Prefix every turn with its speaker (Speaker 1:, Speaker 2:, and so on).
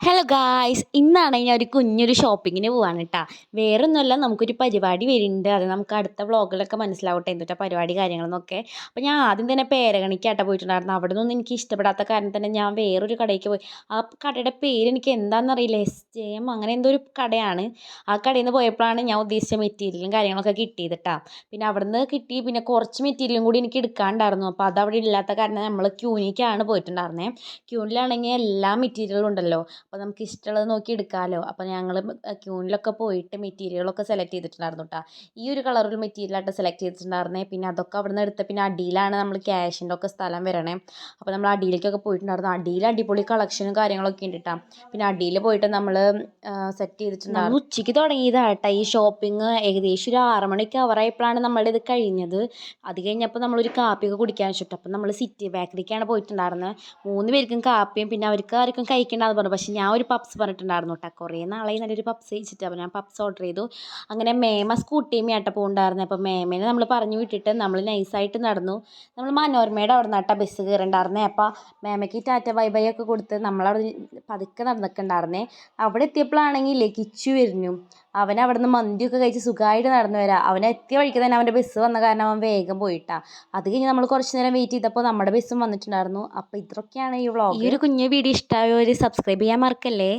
Speaker 1: Hello guys, ഇന്നാണെങ്കിൽ ഞാൻ ഒരു കുഞ്ഞൊരു ഷോപ്പിങ്ങിന് പോവാണ് കേട്ടോ. വേറൊന്നുമല്ല, നമുക്കൊരു പരിപാടി വരുന്നുണ്ട്. അത് നമുക്ക് അടുത്ത വ്ളോഗിലൊക്കെ മനസ്സിലാവട്ടെ എന്തിട്ടാ പരിപാടി കാര്യങ്ങളെന്നൊക്കെ. അപ്പോൾ ഞാൻ ആദ്യം തന്നെ പേരകണിക്കാട്ടോ പോയിട്ടുണ്ടായിരുന്നു. അവിടെ നിന്നൊന്നും എനിക്ക് ഇഷ്ടപ്പെടാത്ത കാരണം തന്നെ ഞാൻ വേറൊരു കടയ്ക്ക് പോയി. ആ കടയുടെ പേര് എനിക്ക് എന്താണെന്നറിയില്ല, SJM അങ്ങനെ എന്തോ ഒരു കടയാണ്. ആ കടയിൽ നിന്ന് പോയപ്പോഴാണ് ഞാൻ ഉദ്ദേശിച്ച മെറ്റീരിയലും കാര്യങ്ങളൊക്കെ കിട്ടിയത് കേട്ടോ. പിന്നെ അവിടെ നിന്ന് കിട്ടി, പിന്നെ കുറച്ച് മെറ്റീരിയലും കൂടി എനിക്ക് എടുക്കാനുണ്ടായിരുന്നു. അപ്പോൾ അതവിടെ ഇല്ലാത്ത കാരണം നമ്മൾ ക്യൂനിക്കാണ് പോയിട്ടുണ്ടായിരുന്നത്. ക്യൂനിലാണെങ്കിൽ എല്ലാ മെറ്റീരിയലും ഉണ്ടല്ലോ, അപ്പോൾ നമുക്ക് ഇഷ്ടമുള്ളത് നോക്കി എടുക്കാമല്ലോ. അപ്പോൾ ഞങ്ങൾ ക്യൂനിലൊക്കെ പോയിട്ട് മെറ്റീരിയലൊക്കെ സെലക്ട് ചെയ്തിട്ടുണ്ടായിരുന്നു കേട്ടോ. ഈ ഒരു കളറിൽ മെറ്റീരിയലായിട്ട് സെലക്ട് ചെയ്തിട്ടുണ്ടായിരുന്നേ. പിന്നെ അതൊക്കെ അവിടെ നിന്ന് എടുത്ത്, പിന്നെ അടിയിലാണ് നമ്മൾ ക്യാഷിൻ്റെ ഒക്കെ സ്ഥലം വരണേ. അപ്പോൾ നമ്മൾ അടിയിലേക്കൊക്കെ പോയിട്ടുണ്ടായിരുന്നു. അടിയിൽ അടിപൊളി കളക്ഷനും കാര്യങ്ങളൊക്കെ ഉണ്ട് കേട്ടോ. പിന്നെ അടിയിൽ പോയിട്ട് നമ്മൾ സെറ്റ് ചെയ്തിട്ടുണ്ടായിരുന്നു. ഉച്ചയ്ക്ക് തുടങ്ങിയതാട്ടോ ഈ ഷോപ്പിംഗ്. ഏകദേശം ഒരു 6 മണിക്ക് അവറായപ്പോഴാണ് നമ്മളുടെ ഇത് കഴിഞ്ഞത്. അത് കഴിഞ്ഞപ്പോൾ നമ്മളൊരു കാപ്പിയൊക്കെ കുടിക്കാൻ വെച്ചിട്ട് അപ്പോൾ നമ്മൾ സിറ്റി ബേക്കറിക്കാണ് പോയിട്ടുണ്ടായിരുന്നത്. 3 പേർക്കും കാപ്പിയും പിന്നെ അവർക്ക് ആർക്കും കഴിക്കേണ്ടതെന്ന് പറഞ്ഞു. പക്ഷേ ഞാൻ ഒരു പപ്സ് പറഞ്ഞിട്ടുണ്ടായിരുന്നു കേട്ടോ. കുറേ നാളായി നല്ലൊരു പപ്സ് കഴിച്ചിട്ട്. അപ്പോൾ ഞാൻ പപ്സ് ഓർഡർ ചെയ്തു. അങ്ങനെ മേമ സ്കൂട്ടിയുമായിട്ട് പോകുന്നുണ്ടായിരുന്നു. അപ്പോൾ മേമേനെ നമ്മൾ പറഞ്ഞു വിട്ടിട്ട് നമ്മൾ നൈസായിട്ട് നടന്നു. നമ്മൾ മനോരമയുടെ അവിടെ നിന്നാട്ടോ ബസ് കയറിണ്ടായിരുന്നേ. അപ്പോൾ മേമയ്ക്ക് ടാറ്റ ബൈ ബൈ ഒക്കെ കൊടുത്ത് നമ്മളവിടെ പതുക്കെ നടന്നിട്ടുണ്ടായിരുന്നേ. അവിടെ എത്തിയപ്പോഴാണെങ്കിൽ കിച്ചു വരുന്നു. അവൻ അവിടെ നിന്ന് മന്തിയൊക്കെ കഴിച്ച് സുഖമായിട്ട് നടന്നു വരാം. അവൻ എത്തിയ വഴിക്ക് തന്നെ അവൻ്റെ ബസ് വന്ന കാരണം അവൻ വേഗം പോയിട്ടാ. അത് കഴിഞ്ഞ് നമ്മൾ കുറച്ച് നേരം വെയിറ്റ് ചെയ്തപ്പോൾ നമ്മുടെ ബസ്സും വന്നിട്ടുണ്ടായിരുന്നു. അപ്പോൾ ഇതൊക്കെയാണ് ഈ വ്ളോഗ്. ഈ ഒരു കുഞ്ഞു വീഡിയോ ഇഷ്ടമായവർ സബ്സ്ക്രൈബ് ചെയ്യാൻ മറക്കല്ലേ.